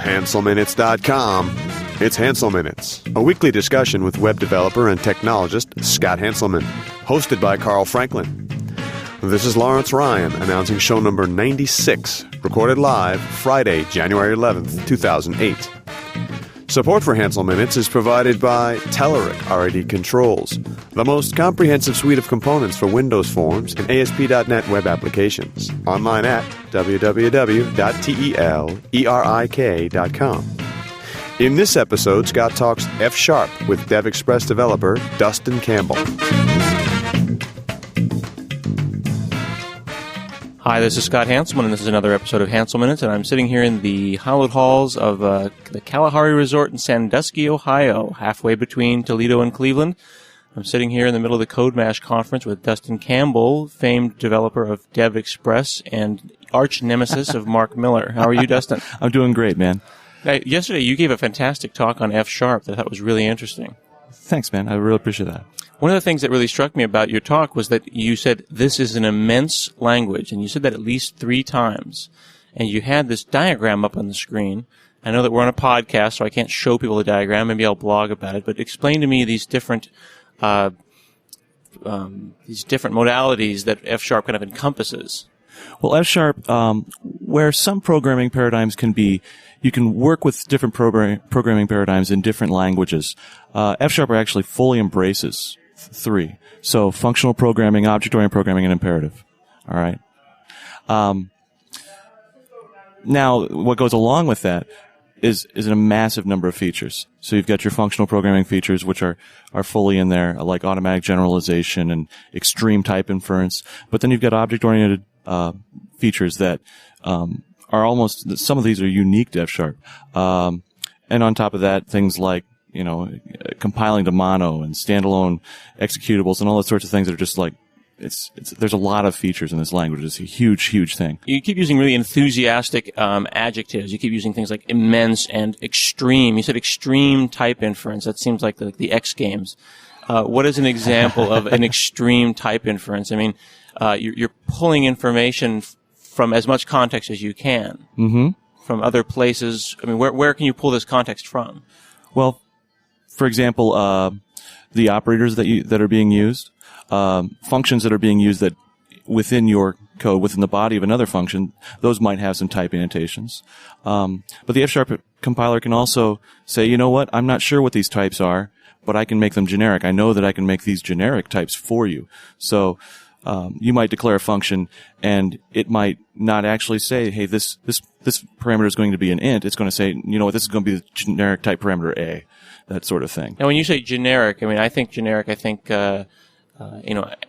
HanselMinutes.com. It's Hansel Minutes, a weekly discussion with web developer and technologist Scott Hanselman, hosted by Carl Franklin. This is Lawrence Ryan announcing show number 96, recorded live Friday, January 11th, 2008. Support for Hansel Minutes is provided by Telerik RID Controls, the most comprehensive suite of components for Windows Forms and ASP.NET web applications. Online at www.telerik.com. In this episode, Scott talks F# with DevExpress developer Dustin Campbell. Hi, this is Scott Hanselman, and this is another episode of Hansel Minutes, and I'm sitting here in the hallowed halls of the Kalahari Resort in Sandusky, Ohio, halfway between Toledo and Cleveland. I'm sitting here in the middle of the CodeMash conference with Dustin Campbell, famed developer of DevExpress and arch nemesis of Mark Miller. How are you, Dustin? I'm doing great, man. Now, yesterday, you gave a fantastic talk on F# that I thought was really interesting. Thanks, man. I really appreciate that. One of the things that really struck me about your talk was that you said this is an immense language, and you said that at least 3 times. And you had this diagram up on the screen. I know that we're on a podcast, so I can't show people the diagram. Maybe I'll blog about it. But explain to me these different modalities that F# kind of encompasses. Well, F#, where some programming paradigms can be, you can work with different programming paradigms in different languages. F# actually fully embraces 3. So functional programming, object-oriented programming, and imperative. All right. Now, what goes along with that is a massive number of features. So you've got your functional programming features, which are fully in there, like automatic generalization and extreme type inference. But then you've got object-oriented features that are almost, some of these are unique to F#. And on top of that, things like, compiling to mono and standalone executables and all those sorts of things that are just like, there's a lot of features in this language. It's a huge, huge thing. You keep using really enthusiastic adjectives. You keep using things like immense and extreme. You said extreme type inference. That seems like the X Games. What is an example of an extreme type inference? I mean, you're pulling information from as much context as you can. Mm-hmm. From other places. I mean, where can you pull this context from? Well, for example, the operators that are being used, functions that are being used that within your code, within the body of another function, those might have some type annotations. But the F# compiler can also say, you know what, I'm not sure what these types are, but I can make them generic. I know that I can make these generic types for you. So you might declare a function, and it might not actually say, hey, this parameter is going to be an int. It's going to say, you know what, this is going to be the generic type parameter A, that sort of thing. Now, when you say generic, I think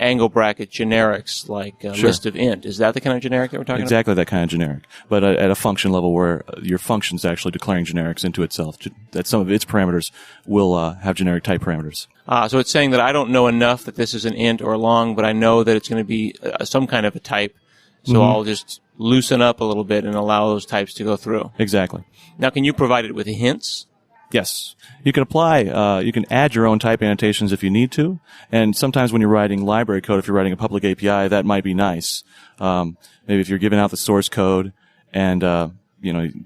angle bracket generics like Sure. list of int. Is that the kind of generic that we're talking Exactly that kind of generic. But at a function level where your function's actually declaring generics into itself, that some of its parameters will have generic type parameters. So it's saying that I don't know enough that this is an int or long, but I know that it's going to be some kind of a type. So I'll just loosen up a little bit and allow those types to go through. Exactly. Now, can you provide it with hints? Yes. You can apply, you can add your own type annotations if you need to. And sometimes when you're writing library code, if you're writing a public API, that might be nice. Maybe if you're giving out the source code and,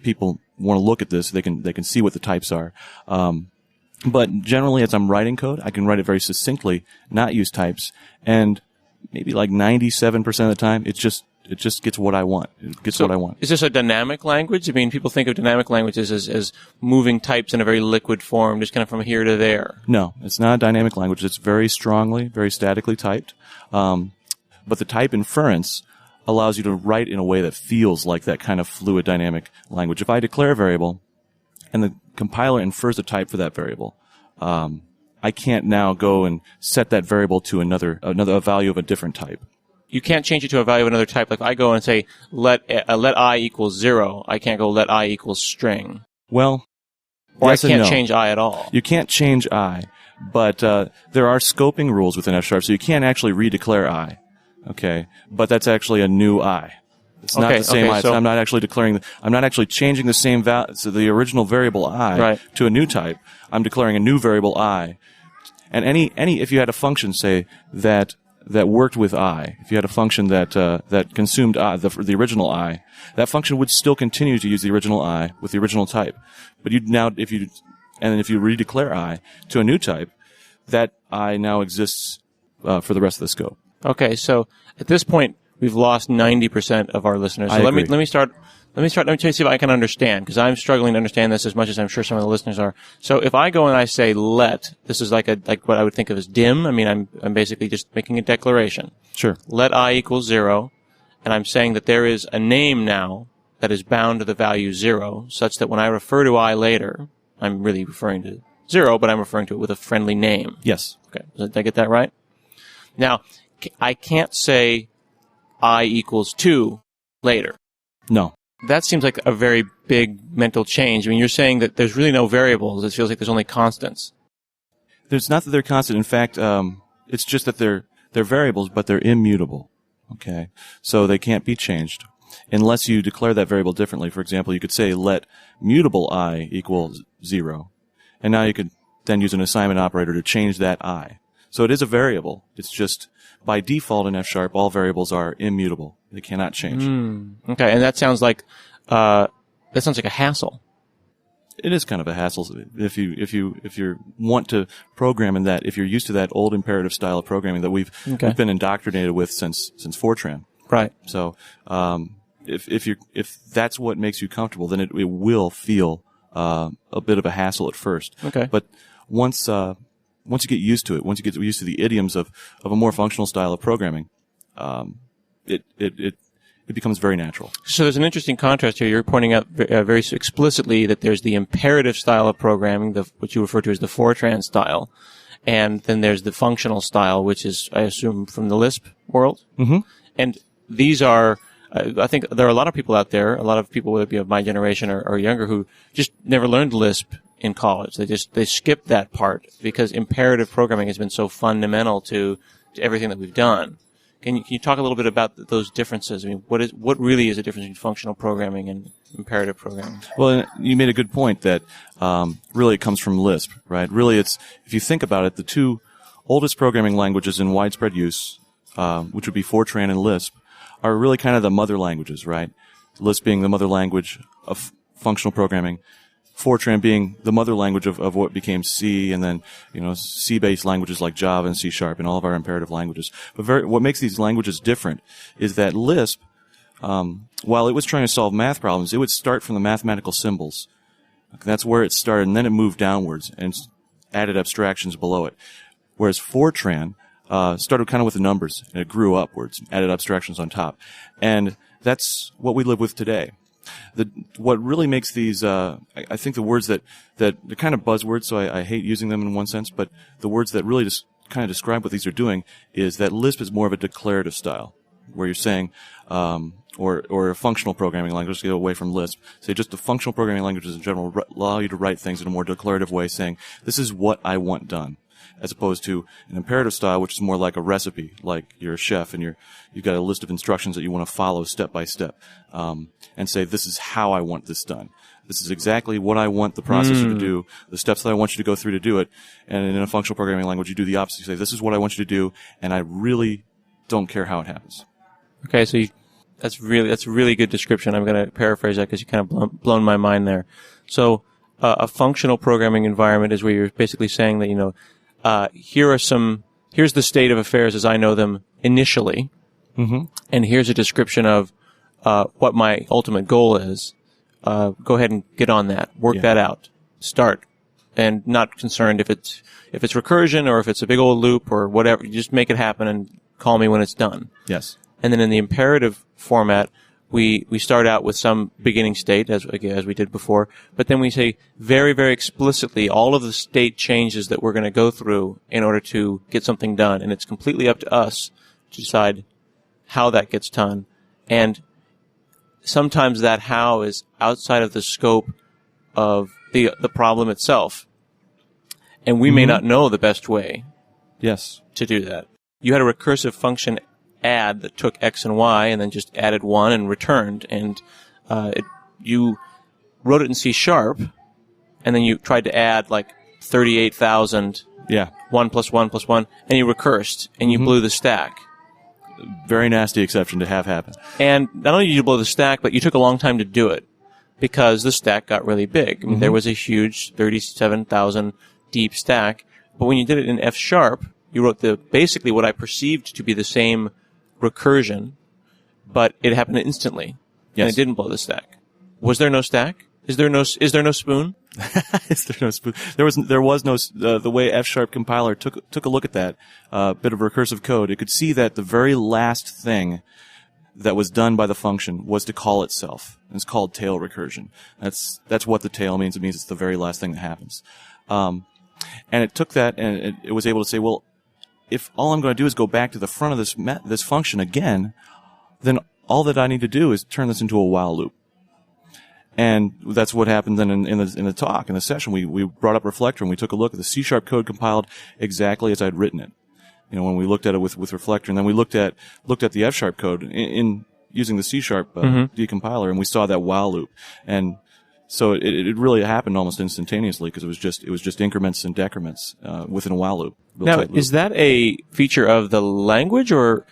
people want to look at this, they can see what the types are. But generally, as I'm writing code, I can write it very succinctly, not use types. And maybe like 97% of the time, it just gets what I want. It gets what I want. Is this a dynamic language? I mean, people think of dynamic languages as moving types in a very liquid form, just kind of from here to there. No, it's not a dynamic language. It's very strongly, very statically typed. But the type inference allows you to write in a way that feels like that kind of fluid dynamic language. If I declare a variable and the compiler infers a type for that variable, I can't now go and set that variable to a value of a different type. You can't change it to a value of another type. Like if I go and say let I equals 0, I can't go let I equals string. Well, or yes I can't and no. change I at all. You can't change I, but there are scoping rules within F#, so you can't actually redeclare I. Okay, but that's actually a new I. It's not the same I. So I'm not actually declaring. I'm not actually changing the same so the original variable I to a new type. I'm declaring a new variable I. And any if you had a function say that that worked with I, if you had a function that consumed I, the original I, that function would still continue to use the original I with the original type. But if you redeclare I to a new type, that I now exists for the rest of the scope. Okay, so at this point, we've lost 90% of our listeners. So let me see if I can understand, because I'm struggling to understand this as much as I'm sure some of the listeners are. So if I go and I say let, this is like what I would think of as dim. I mean, I'm basically just making a declaration. Sure. Let I equals 0, and I'm saying that there is a name now that is bound to the value 0, such that when I refer to I later, I'm really referring to 0, but I'm referring to it with a friendly name. Yes. Okay. Did I get that right? Now, I can't say I equals 2 later. No. That seems like a very big mental change. I mean, you're saying that there's really no variables. It feels like there's only constants. There's not that they're constant. In fact, it's just that they're variables, but they're immutable. Okay. So they can't be changed unless you declare that variable differently. For example, you could say let mutable I equal 0. And now you could then use an assignment operator to change that I. So it is a variable. It's just by default in F#, all variables are immutable. They cannot change. Okay, and that sounds like a hassle. It is kind of a hassle if you want to program in that. If you're used to that old imperative style of programming that we've been indoctrinated with since Fortran. Right. So if that's what makes you comfortable, then it will feel a bit of a hassle at first. Okay. But once you get used to it, once you get used to the idioms of a more functional style of programming, it becomes very natural. So there's an interesting contrast here. You're pointing out very explicitly that there's the imperative style of programming, what you refer to as the Fortran style, and then there's the functional style, which is, I assume, from the Lisp world. Mm-hmm. And these are, I think there are a lot of people out there, a lot of people of my generation or younger, who just never learned Lisp in college. They skipped that part because imperative programming has been so fundamental to everything that we've done. Can you talk a little bit about those differences? I mean, what really is the difference between functional programming and imperative programming? Well, you made a good point that really it comes from Lisp, right? Really, if you think about it, the two oldest programming languages in widespread use, which would be Fortran and Lisp, are really kind of the mother languages, right? Lisp being the mother language of functional programming, Fortran being the mother language of what became C, and then, C-based languages like Java and C# and all of our imperative languages. But what makes these languages different is that Lisp, while it was trying to solve math problems, it would start from the mathematical symbols. That's where it started, and then it moved downwards and added abstractions below it. Whereas Fortran started kind of with the numbers, and it grew upwards, added abstractions on top. And that's what we live with today. What really makes these, I think the words that they're kind of buzzwords, so I hate using them in one sense, but the words that really just kind of describe what these are doing is that Lisp is more of a declarative style, where you're saying, or a functional programming language, to get away from Lisp, say just the functional programming languages in general allow you to write things in a more declarative way, saying, this is what I want done, as opposed to an imperative style, which is more like a recipe, like you're a chef and you've got a list of instructions that you want to follow step by step, and say, this is how I want this done. This is exactly what I want the processor to do, the steps that I want you to go through to do it. And in a functional programming language, you do the opposite. You say, this is what I want you to do, and I really don't care how it happens. Okay, so that's a really good description. I'm going to paraphrase that because you kind of blown my mind there. So a functional programming environment is where you're basically saying that, here's the state of affairs as I know them initially, and here's a description of what my ultimate goal is. Go ahead and get on that. Work that out. Start. And not concerned if it's recursion or if it's a big old loop or whatever. You just make it happen and call me when it's done. Yes. And then in the imperative format, we start out with some beginning state, as we did before, but then we say very, very explicitly all of the state changes that we're going to go through in order to get something done. And it's completely up to us to decide how that gets done. And sometimes that how is outside of the scope of the problem itself. And we may not know the best way to do that. You had a recursive function add that took X and Y and then just added 1 and returned. And you wrote it in C# and then you tried to add like 38,000, Yeah. 1 plus 1 plus 1, and you recursed, and you blew the stack. Very nasty exception to have happen. And not only did you blow the stack, but you took a long time to do it because the stack got really big. I mean, there was a huge 37,000 deep stack, but when you did it in F#, you wrote basically what I perceived to be the same recursion, but it happened instantly, and it didn't blow the stack. Was there no stack? Is there no spoon? Is there no spoon? There was no the way F# compiler took a look at that bit of recursive code. It could see that the very last thing that was done by the function was to call itself. And it's called tail recursion. That's what the tail means. It means it's the very last thing that happens. And it took that and it was able to say, well, if all I'm going to do is go back to the front of this function again, then all that I need to do is turn this into a while loop. And that's what happened then in the talk, in the session. We brought up Refactor and we took a look at the C# code compiled exactly as I'd written it. When we looked at it with Refactor, and then we looked at the F# code in using the C# decompiler, and we saw that while loop. And so it really happened almost instantaneously because it was just increments and decrements within a while loop. Now, is that a feature of the language or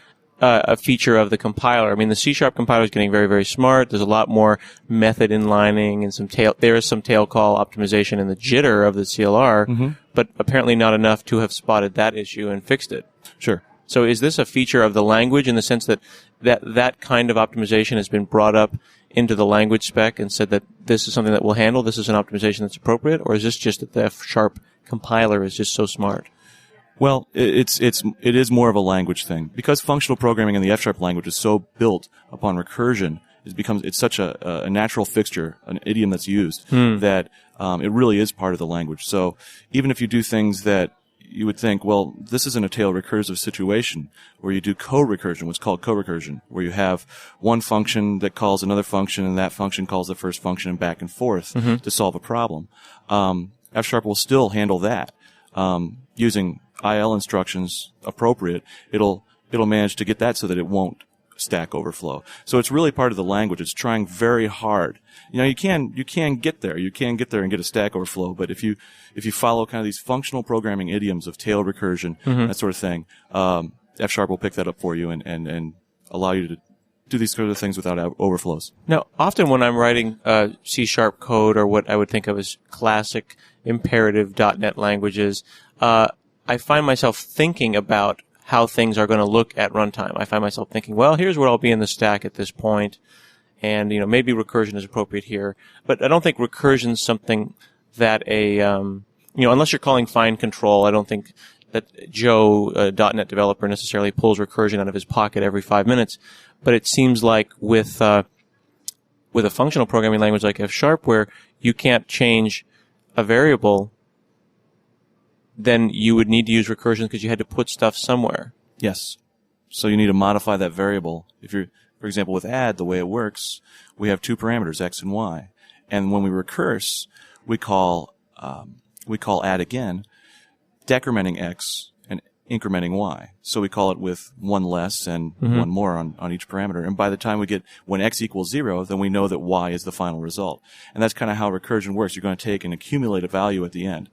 a feature of the compiler? I mean, the C# compiler is getting very, very smart. There's a lot more method inlining and there is some tail call optimization in the jitter of the CLR, but apparently not enough to have spotted that issue and fixed it. Sure. So is this a feature of the language in the sense that kind of optimization has been brought up into the language spec and said that this is something that we'll handle, this is an optimization that's appropriate, or is this just that the F# compiler is just so smart? Well, it is more of a language thing because functional programming in the F# language is so built upon recursion. It's such a natural fixture, an idiom that's used that it really is part of the language. So even if you do things that you would think, well, this isn't a tail recursive situation where you do co-recursion, what's called co-recursion, where you have one function that calls another function and that function calls the first function and back and forth to solve a problem. F# will still handle that using IL instructions appropriate. It'll manage to get that so that it won't stack overflow. So it's really part of the language. It's trying very hard. You can get there. You can get there and get a stack overflow, but if you follow kind of these functional programming idioms of tail recursion, that sort of thing, F# will pick that up for you and allow you to do these sort of things without overflows. Now, often when I'm writing C# code or what I would think of as classic imperative .NET languages, I find myself thinking about how things are going to look at runtime. I find myself thinking, well, here's where I'll be in the stack at this point, and maybe recursion is appropriate here. But I don't think recursion is something that unless you're calling find control, I don't think that Joe, a .NET developer, necessarily pulls recursion out of his pocket every 5 minutes. But it seems like with a functional programming language like F#, where you can't change a variable, then you would need to use recursion because you had to put stuff somewhere. Yes. So you need to modify that variable. If you're, for example, with add, the way it works, we have two parameters, x and y. And when we recurse, we call add again, decrementing x and incrementing y. So we call it with one less and one more on each parameter. And by the time when x equals 0, then we know that y is the final result. And that's kind of how recursion works. You're going to take and accumulate a value at the end.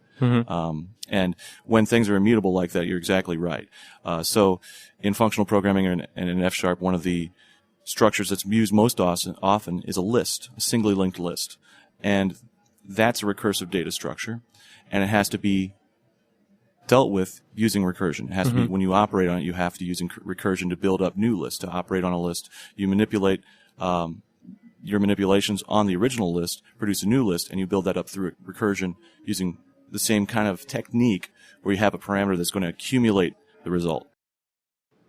And when things are immutable like that, you're exactly right. So in functional programming and in F#, one of the structures that's used most often is a list, a singly linked list. And that's a recursive data structure. And it has to be dealt with using recursion. It has to be, when you operate on it, you have to use recursion to build up new lists. To operate on a list, you manipulate your manipulations on the original list, produce a new list, and you build that up through recursion using the same kind of technique where you have a parameter that's going to accumulate the result.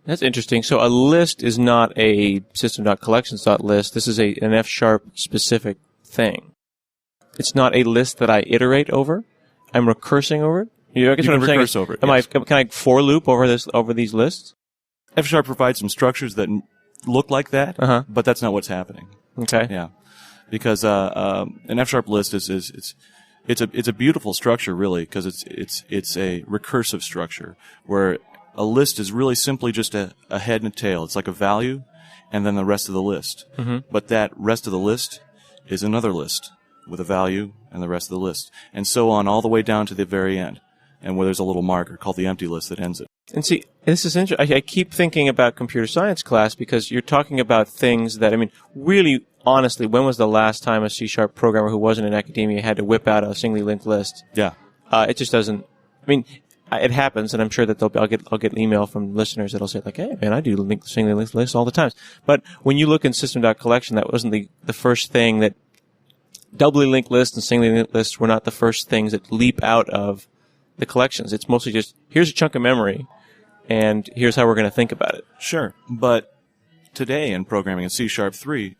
That's interesting. So a list is not a system.collections.list. This is an F# specific thing. It's not a list that I iterate over. I'm recursing over it. I guess you what I'm saying recurse is, over it. Can I for loop over these lists? F# provides some structures that look like that, but that's not what's happening. Okay. Yeah, because an F# list it's a beautiful structure really because it's a recursive structure where a list is really simply just a head and a tail. It's like a value and then the rest of the list. But that rest of the list is another list with a value and the rest of the list, and so on all the way down to the very end, and where there's a little marker called the empty list that ends it. And see, this is interesting. I keep thinking about computer science class because you're talking about things that, I mean, really, honestly, when was the last time a C-sharp programmer who wasn't in academia had to whip out a singly linked list? Yeah. It just doesn't, I mean, it happens, and I'm sure that I'll get an email from listeners that'll say, like, hey, man, I do singly linked lists all the time. But when you look in system.collection, that wasn't the first thing that doubly linked lists and singly linked lists were not the first things that leap out of the collections. It's mostly just, here's a chunk of memory, and here's how we're going to think about it. Sure, but today in programming in C# 3,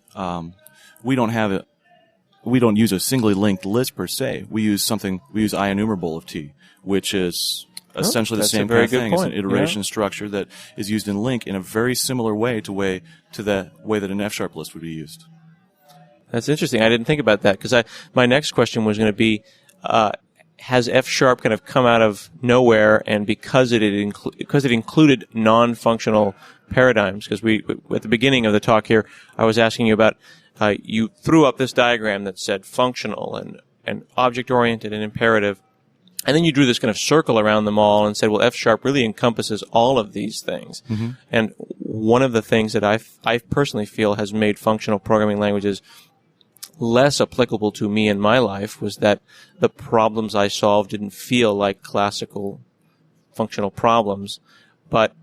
we don't use a singly linked list per se. We use IEnumerable of T, which is essentially the same kind of thing. It's an iteration structure that is used in LINQ in a very similar way to the way that an F# list would be used. That's interesting. I didn't think about that because my next question was going to be, has F# kind of come out of nowhere, and because it included non-functional paradigms? Because at the beginning of the talk here, I was asking you about you threw up this diagram that said functional and object-oriented and imperative, and then you drew this kind of circle around them all and said, well, F# really encompasses all of these things. Mm-hmm. And one of the things that I personally feel has made functional programming languages less applicable to me in my life was that the problems I solved didn't feel like classical functional problems, but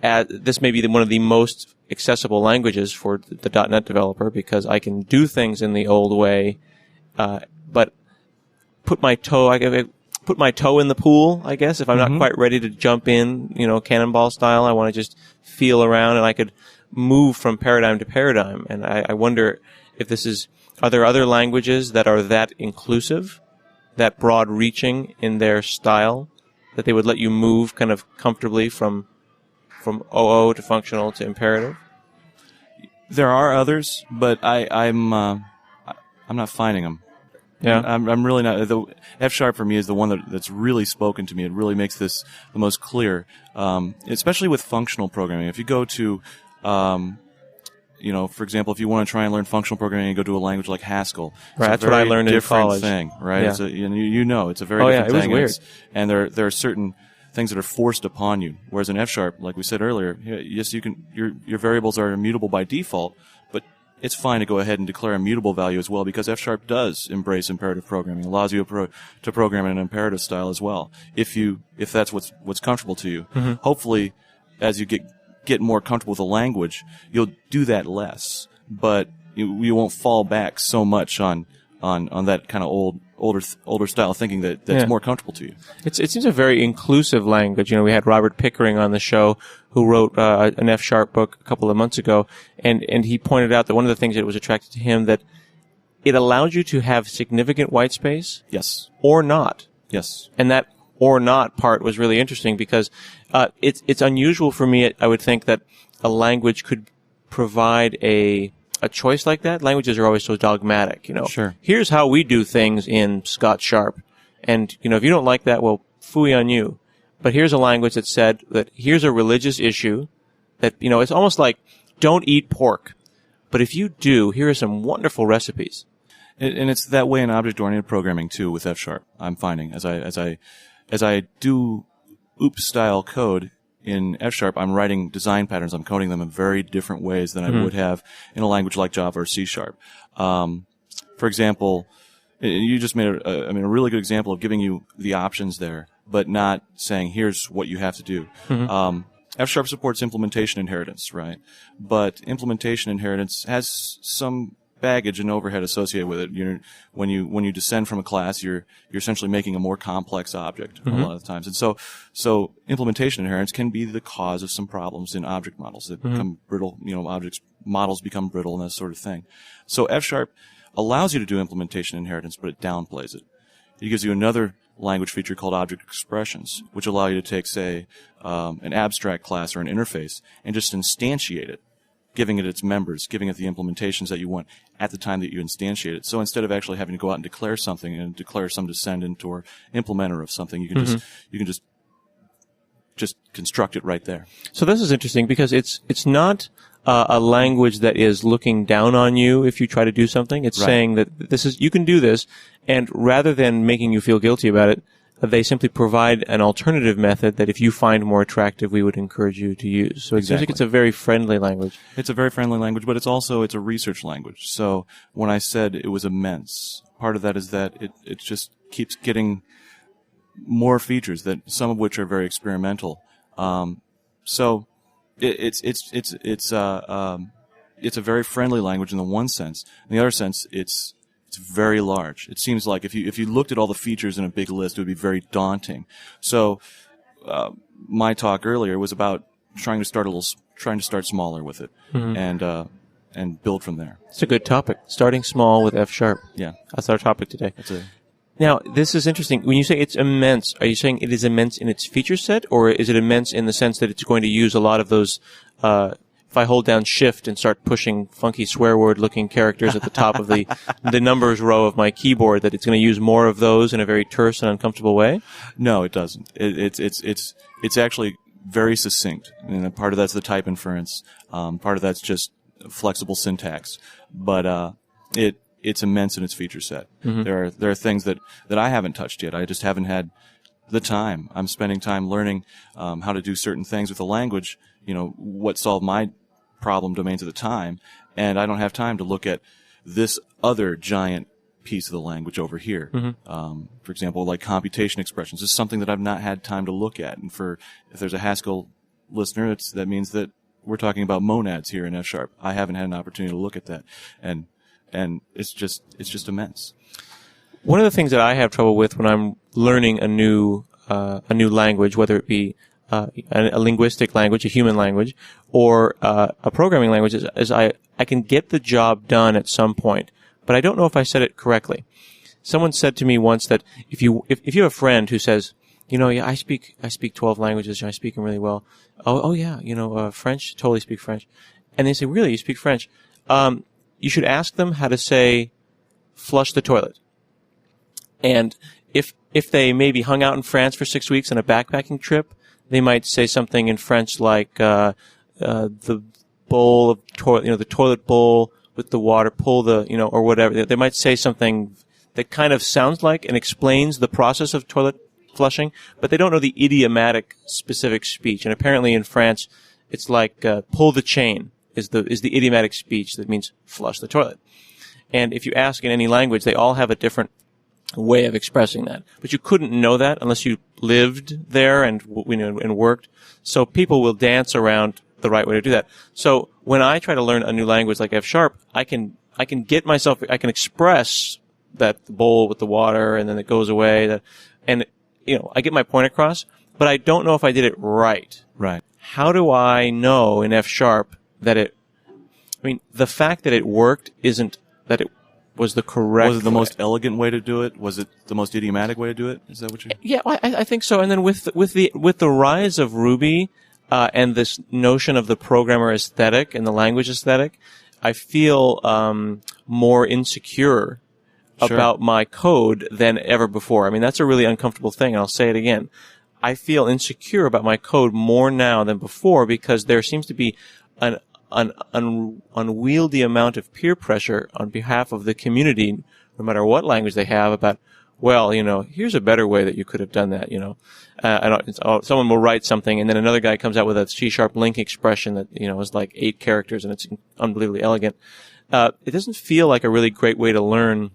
this may be one of the most accessible languages for the .NET developer because I can do things in the old way, but put my toe in the pool, I guess, if I'm not quite ready to jump in, cannonball style. I want to just feel around, and I could move from paradigm to paradigm. And I wonder if are there other languages that are that inclusive, that broad-reaching in their style, that they would let you move kind of comfortably from OO to functional to imperative? There are others, but I'm not finding them. Yeah, I'm really not. The F# for me is the one that's really spoken to me. It really makes this the most clear, especially with functional programming. If you go to for example, if you want to try and learn functional programming and go to a language like Haskell, right? That's what I learned in college. Thing, right? Yeah. It's it's a very different thing. It was weird. And there are certain things that are forced upon you. Whereas in F#, like we said earlier, yes, you can. Your variables are immutable by default, but it's fine to go ahead and declare a mutable value as well because F# does embrace imperative programming. It allows you to program in an imperative style as well. If that's what's comfortable to you. Mm-hmm. Hopefully, as you get more comfortable with the language, you'll do that less, but you won't fall back so much on that kind of older style thinking that's more comfortable to you. It seems a very inclusive language. We had Robert Pickering on the show who wrote an F# book a couple of months ago, and he pointed out that one of the things that was attracted to him that it allowed you to have significant white space, yes, or not, yes, and that or not part was really interesting because it's unusual for me. I would think that a language could provide a choice like that. Languages are always so dogmatic, Sure. Here's how we do things in Scott Sharp. And, if you don't like that, well, phooey on you. But here's a language that said that here's a religious issue that, it's almost like don't eat pork. But if you do, here are some wonderful recipes. And it's that way in object-oriented programming too with F#. I'm finding as I do OOP-style code in F#, I'm writing design patterns. I'm coding them in very different ways than I would have in a language like Java or C#. For example, you just made a really good example of giving you the options there, but not saying here's what you have to do. Mm-hmm. F# supports implementation inheritance, right? But implementation inheritance has some baggage and overhead associated with it. When you descend from a class, you're essentially making a more complex object a lot of the times. And so implementation inheritance can be the cause of some problems in object models that become brittle. Models become brittle and that sort of thing. So F# allows you to do implementation inheritance, but it downplays it. It gives you another language feature called object expressions, which allow you to take, say, an abstract class or an interface and just instantiate it, giving it its members, giving it the implementations that you want at the time that you instantiate it. So instead of actually having to go out and declare something and declare some descendant or implementer of something, you can just construct it right there. So this is interesting because it's not a language that is looking down on you if you try to do something. It's saying that you can do this, and rather than making you feel guilty about it, they simply provide an alternative method that if you find more attractive, we would encourage you to use. So it seems like it's a very friendly language. It's a very friendly language, but it's a research language. So when I said it was immense, part of that is that it just keeps getting more features, that some of which are very experimental. So it's a very friendly language in the one sense. In the other sense, it's very large. It seems like if you looked at all the features in a big list, it would be very daunting. So my talk earlier was about trying to start smaller with it, and build from there. It's a good topic. Starting small with F#. Yeah, that's our topic today. Now, this is interesting. When you say it's immense, are you saying it is immense in its feature set, or is it immense in the sense that it's going to use a lot of those, if I hold down Shift and start pushing funky swear word looking characters at the top of the numbers row of my keyboard, that it's going to use more of those in a very terse and uncomfortable way? No, it doesn't. It's actually very succinct. And part of that's the type inference. Part of that's just flexible syntax. But, it's immense in its feature set. Mm-hmm. There are things that I haven't touched yet. I just haven't had the time. I'm spending time learning how to do certain things with the language, what solved my problem domains at the time, and I don't have time to look at this other giant piece of the language over here. Mm-hmm. For example, like computation expressions. This is something that I've not had time to look at. And if there's a Haskell listener, that means that we're talking about monads here in F#. I haven't had an opportunity to look at that. And it's just immense. One of the things that I have trouble with when I'm learning a new language, whether it be a linguistic language, a human language, or a programming language, is I can get the job done at some point, but I don't know if I said it correctly. Someone said to me once that if you have a friend who says, yeah, I speak 12 languages, and I speak them really well. Oh yeah, French, totally speak French. And they say, really, you speak French? You should ask them how to say, flush the toilet. And if they maybe hung out in France for 6 weeks on a backpacking trip, they might say something in French like, the bowl of toilet, the toilet bowl with the water, pull the, or whatever. They might say something that kind of sounds like and explains the process of toilet flushing, but they don't know the idiomatic specific speech. And apparently in France, it's like, pull the chain. Is the idiomatic speech that means flush the toilet. And if you ask in any language, they all have a different way of expressing that. But you couldn't know that unless you lived there and worked. So people will dance around the right way to do that. So when I try to learn a new language like F#, I can express that bowl with the water and then it goes away, and I get my point across, but I don't know if I did it right. Right. How do I know in F# that the fact that it worked isn't that it was the correct Was it the way. most elegant way to do it? Was it the most idiomatic way to do it? Is that what you... Yeah, I think so. And then with the rise of Ruby, and this notion of the programmer aesthetic and the language aesthetic, I feel, more insecure about my code than ever before. That's a really uncomfortable thing, and I'll say it again. I feel insecure about my code more now than before because there seems to be an unwieldy amount of peer pressure on behalf of the community, no matter what language they have, about, here's a better way that you could have done that, someone will write something and then another guy comes out with a C# link expression that, is like 8 characters and it's unbelievably elegant. It doesn't feel like a really great way to learn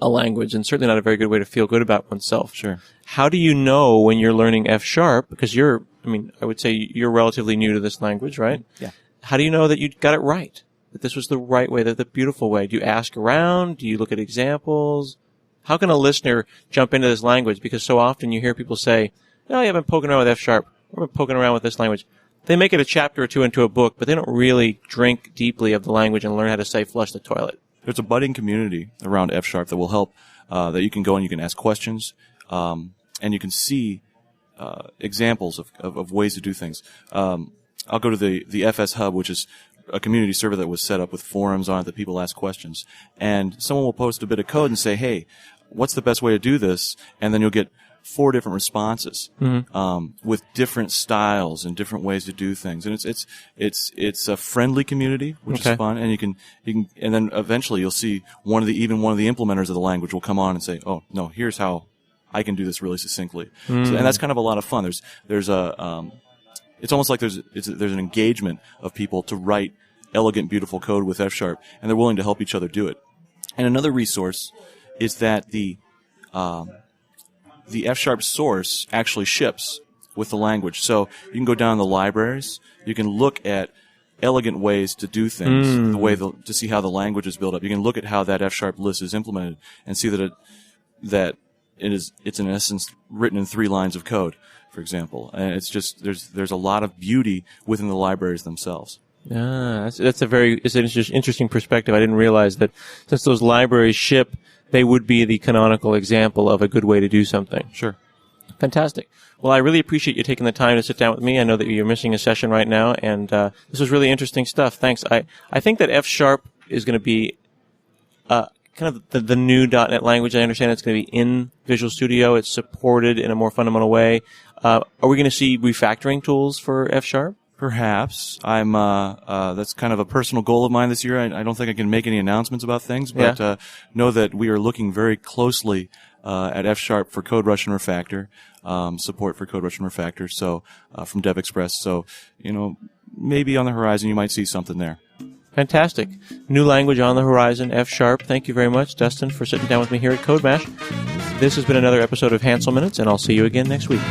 a language, and certainly not a very good way to feel good about oneself. Sure. How do you know when you're learning F#? Because I would say you're relatively new to this language, right? Yeah. How do you know that you got it right? That this was the right way, the beautiful way? Do you ask around? Do you look at examples? How can a listener jump into this language? Because so often you hear people say, oh, yeah, I've been poking around with F#. I've been poking around with this language. They make it a chapter or two into a book, but they don't really drink deeply of the language and learn how to say flush the toilet. There's a budding community around F# that will help, that you can go and you can ask questions, and you can see examples of ways to do things. I'll go to the FS Hub, which is a community server that was set up with forums on it that people ask questions. And someone will post a bit of code and say, hey, what's the best way to do this? And then you'll get 4 different responses with different styles and different ways to do things, and it's a friendly community, which is fun. And you can and then eventually you'll see one of the implementers of the language will come on and say, "Oh no, here's how I can do this really succinctly." So, and that's kind of a lot of fun. There's a it's almost like there's an engagement of people to write elegant, beautiful code with F#, and they're willing to help each other do it. And another resource is that the F# source actually ships with the language. So you can go down the libraries. You can look at elegant ways to do things, to see how the language is built up. You can look at how that F# list is implemented and see that it's in essence written in 3 lines of code, for example. And it's just there's a lot of beauty within the libraries themselves. That's an interesting perspective. I didn't realize that since those libraries ship, they would be the canonical example of a good way to do something. Sure. Fantastic. Well, I really appreciate you taking the time to sit down with me. I know that you're missing a session right now, and this was really interesting stuff. Thanks. I think that F# is going to be kind of the new .NET language. I understand it's going to be in Visual Studio. It's supported in a more fundamental way. Are we going to see refactoring tools for F#? Perhaps. I'm that's kind of a personal goal of mine this year. I don't think I can make any announcements about things, but know that we are looking very closely at F# for CodeRush and Refactor, support for CodeRush and Refactor, so from DevExpress. So, maybe on the horizon you might see something there. Fantastic. New language on the horizon, F#. Thank you very much, Dustin, for sitting down with me here at CodeMash. This has been another episode of Hansel Minutes, and I'll see you again next week.